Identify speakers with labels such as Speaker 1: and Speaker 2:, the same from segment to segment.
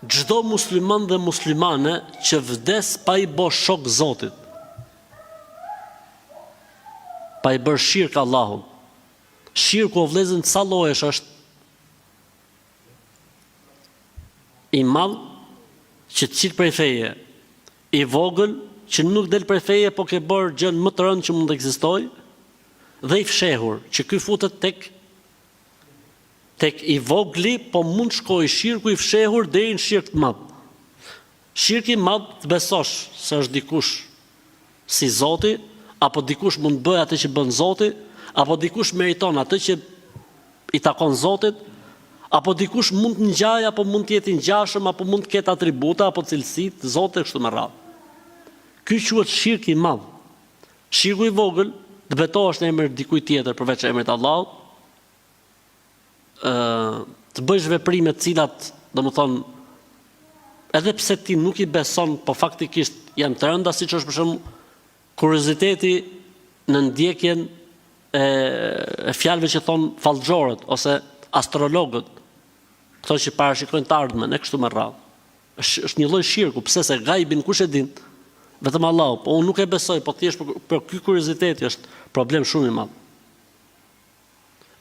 Speaker 1: çdo musliman dhe muslimane që vdes pa i bë shok Zotit, pa i bërë shirk Allahut. Shirku o vëllezër ca llojesh është i madh që të qitë prej feje, i vogël që nuk del prej feje po ke bërë gjën më të rëndë që mund të ekzistojë, dhe i fshehur që ky futet tek i vogli, po mund shkojë shirku i fshehur deri në shirk të madh. Shirku i madh të besosh se është dikush si Zoti, apo dikush mund të bëjë atë që bën Zoti, apo dikush meriton atë që i takon Zotit, apo dikush mund të ngjajë, apo mund të jetë i ngjashëm, apo mund të ketë atributa apo cilësi të Zotit kështu me radhë. Ky quhet shirku i madh. Shirku i vogël të betohesh në emër dikujt tjetër përveç emrit Allahut, të bësh veprime të cilat, domethënë, edhe pse ti nuk i beson, po faktikisht janë të rënda, siç është për shembull kurioziteti në ndjekjen e fjalëve që thon fallxhorët ose astrologët, këto që parashikojnë të ardhmen, e kështu me radhë. Është një lloj shirku, pse se gajbin kush e din? Vetëm Allahu, po unë nuk e besoj, po thjesht për ky kurioziteti është problem shumë i madh.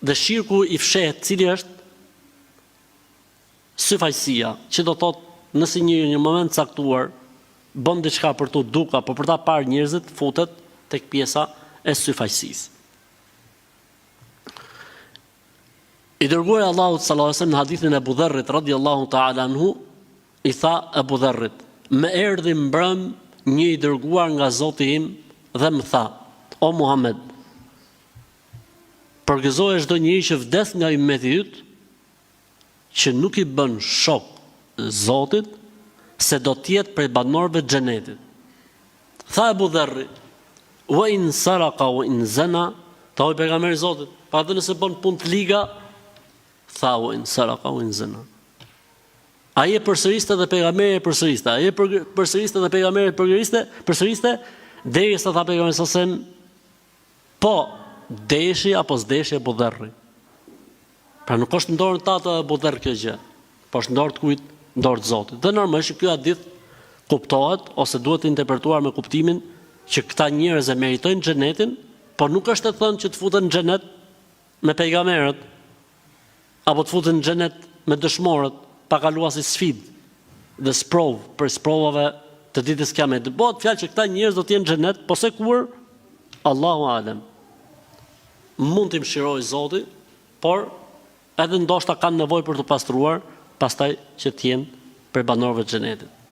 Speaker 1: Dhe shirku i fshehtë, cili është syfajësia, që do thotë nëse një moment caktuar bën diçka për tu duk apo për ta parë njerëzit, futet tek pjesa e syfajësisë. I dërguari Allahut sallallahu alaihi wasallam në hadithin e Abu Dharrit radhiyallahu ta'ala anhu i tha Abu Dharrit: "Më erdhi mbrëm një i dërguar nga Zoti im dhe më tha: O Muhammed, përgëzoje çdo njeri që vdes nga ummeti yt që nuk i bën shok Zotit, se do të jetë prej banorëve të xhenetit." Tha Abu Dharri: "Wa in sarqa wa in zana", tha i pejgamberi Zotit, pa edhe nëse bën punë të liga, tha wa in sarqa wa in zana. Ai e përsëriste dhe pejgamberi e përsëriste, ai e përsëriste dhe pejgamberi e përsëriste, derisa tha pejgamberi sallallahu po deshi apo s'deshi Abu Dharri. Pra nuk është në dorën tatë Abu Dharr kjo gjë, po është në dorë të kujt? Në dorë të Zotit. Dhe normalisht ky hadith kuptohet ose duhet të interpretuar me kuptimin që këta njerëz e meritojnë xhenetin, por nuk është të thënë që të futen në xhenet me pejgamberët apo të futen në xhenet me dëshmorët, pa kaluar si sfidë dhe sprov për sprovave të ditës kiametit. Bëhet fjalë që këta njerëz do të jenë në xhenet, po se kur Allahu alem. Mund t'i mëshirojë Zoti, por edhe ndoshta kanë nevojë për të pastruar, pastaj që të jenë për banorëve të xhenetit.